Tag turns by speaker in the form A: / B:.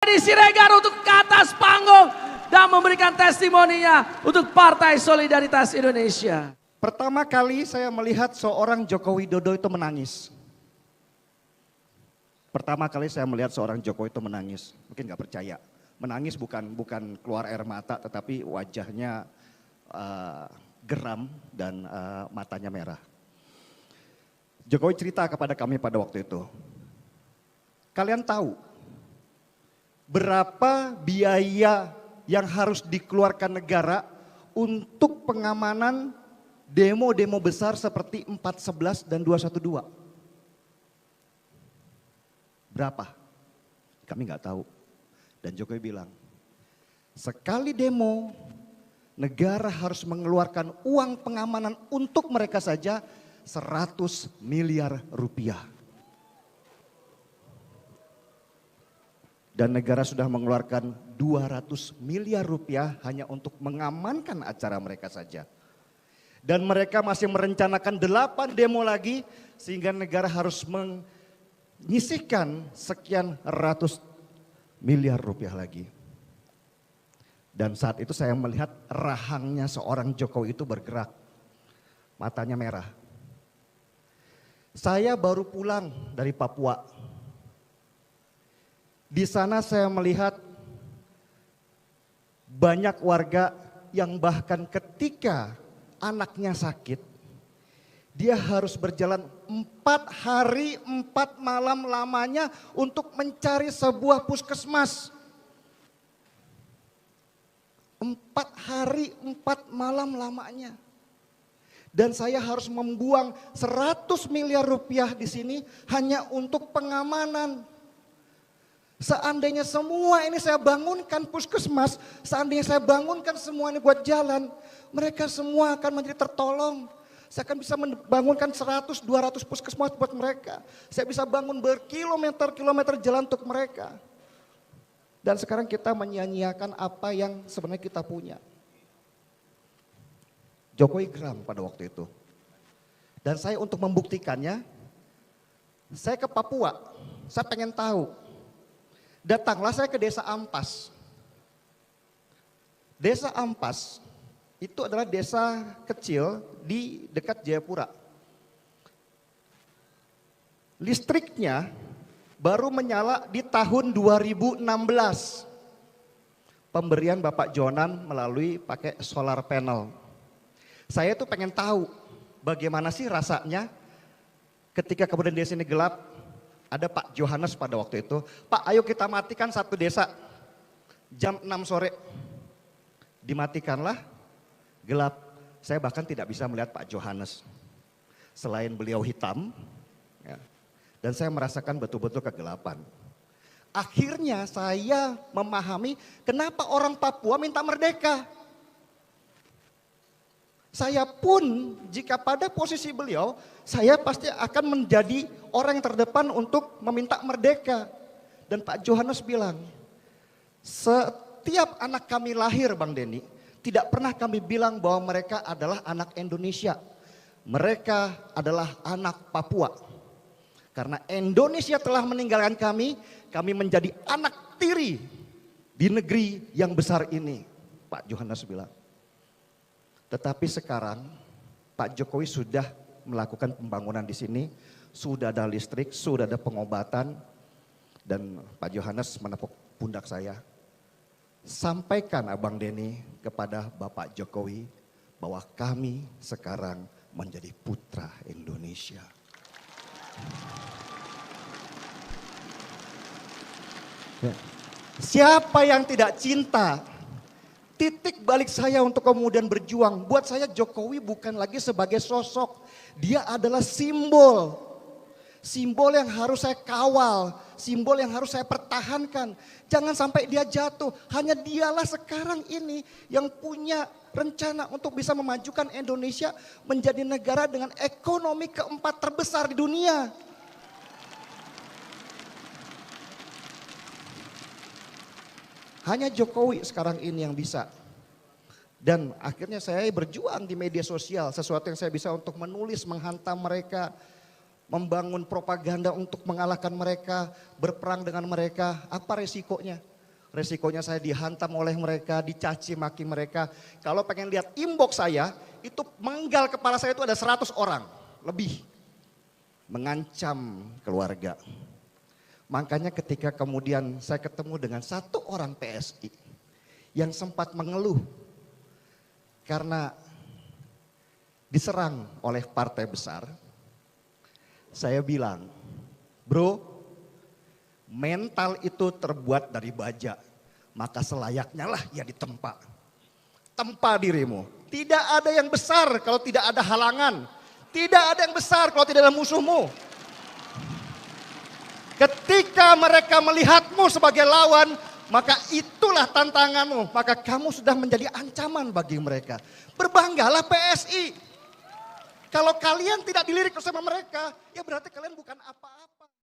A: Deddy Siregar untuk ke atas panggung dan memberikan testimoninya untuk Partai Solidaritas Indonesia.
B: Pertama kali saya melihat seorang Joko Widodo itu menangis. Pertama kali saya melihat seorang Jokowi itu menangis. Mungkin nggak percaya. Menangis bukan keluar air mata, tetapi wajahnya geram dan matanya merah. Jokowi cerita kepada kami pada waktu itu. Kalian tahu berapa biaya yang harus dikeluarkan negara untuk pengamanan demo-demo besar seperti 4.11 dan 212? Berapa? Kami nggak tahu. Dan Jokowi bilang, sekali demo negara harus mengeluarkan uang pengamanan untuk mereka saja 100 miliar rupiah. Dan negara sudah mengeluarkan 200 miliar rupiah hanya untuk mengamankan acara mereka saja. Dan mereka masih merencanakan 8 demo lagi sehingga negara harus menyisihkan sekian ratus miliar rupiah lagi. Dan saat itu saya melihat rahangnya seorang Jokowi itu bergerak. Matanya merah. Saya baru pulang dari Papua. Di sana saya melihat banyak warga yang bahkan ketika anaknya sakit, dia harus berjalan 4 hari 4 malam lamanya untuk mencari sebuah puskesmas. 4 hari 4 malam lamanya. Dan saya harus membuang 100 miliar rupiah di sini hanya untuk pengamanan. Seandainya semua ini saya bangunkan puskesmas, seandainya saya bangunkan semua ini buat jalan, mereka semua akan menjadi tertolong. Saya akan bisa membangunkan 100-200 puskesmas buat mereka. Saya bisa bangun berkilometer-kilometer jalan untuk mereka. Dan sekarang kita menyia-nyiakan apa yang sebenarnya kita punya. Jokowi geram pada waktu itu. Dan saya untuk membuktikannya, saya ke Papua, saya pengen tahu. Datanglah saya ke Desa Ampas. Desa Ampas itu adalah desa kecil di dekat Jayapura. Listriknya baru menyala di tahun 2016. Pemberian Bapak Jonan melalui pakai solar panel. Saya tuh pengen tahu bagaimana sih rasanya ketika kemudian desa ini gelap. Ada Pak Johannes pada waktu itu, Pak ayo kita matikan satu desa, jam 6 sore. Dimatikanlah, gelap. Saya bahkan tidak bisa melihat Pak Johannes. Selain beliau hitam, ya, dan saya merasakan betul-betul kegelapan. Akhirnya saya memahami kenapa orang Papua minta merdeka. Saya pun jika pada posisi beliau, saya pasti akan menjadi orang yang terdepan untuk meminta merdeka. Dan Pak Johannes bilang, setiap anak kami lahir Bang Denny, tidak pernah kami bilang bahwa mereka adalah anak Indonesia. Mereka adalah anak Papua. Karena Indonesia telah meninggalkan kami menjadi anak tiri di negeri yang besar ini. Pak Johannes bilang. Tetapi sekarang Pak Jokowi sudah melakukan pembangunan di sini, sudah ada listrik, sudah ada pengobatan, dan Pak Johannes menepuk pundak saya. Sampaikan Abang Denny kepada Bapak Jokowi bahwa kami sekarang menjadi putra Indonesia. Ya. Siapa yang tidak cinta? Titik balik saya untuk kemudian berjuang. Buat saya Jokowi bukan lagi sebagai sosok. Dia adalah simbol. Simbol yang harus saya kawal. Simbol yang harus saya pertahankan. Jangan sampai dia jatuh. Hanya dialah sekarang ini yang punya rencana untuk bisa memajukan Indonesia menjadi negara dengan ekonomi keempat terbesar di dunia. Hanya Jokowi sekarang ini yang bisa. Dan akhirnya saya berjuang di media sosial. Sesuatu yang saya bisa untuk menulis, menghantam mereka. Membangun propaganda untuk mengalahkan mereka. Berperang dengan mereka. Apa resikonya? Resikonya saya dihantam oleh mereka, dicaci maki mereka. Kalau pengen lihat inbox saya, itu menggal kepala saya itu ada 100 orang lebih. Mengancam keluarga. Makanya ketika kemudian saya ketemu dengan satu orang PSI yang sempat mengeluh karena diserang oleh partai besar, saya bilang, bro, mental itu terbuat dari baja, maka selayaknya lah ya ditempa. Tempa dirimu. Tidak ada yang besar kalau tidak ada halangan. Tidak ada yang besar kalau tidak ada musuhmu. Ketika mereka melihatmu sebagai lawan, maka itulah tantanganmu. Maka kamu sudah menjadi ancaman bagi mereka. Berbanggalah PSI. Kalau kalian tidak dilirik bersama mereka, ya berarti kalian bukan apa-apa.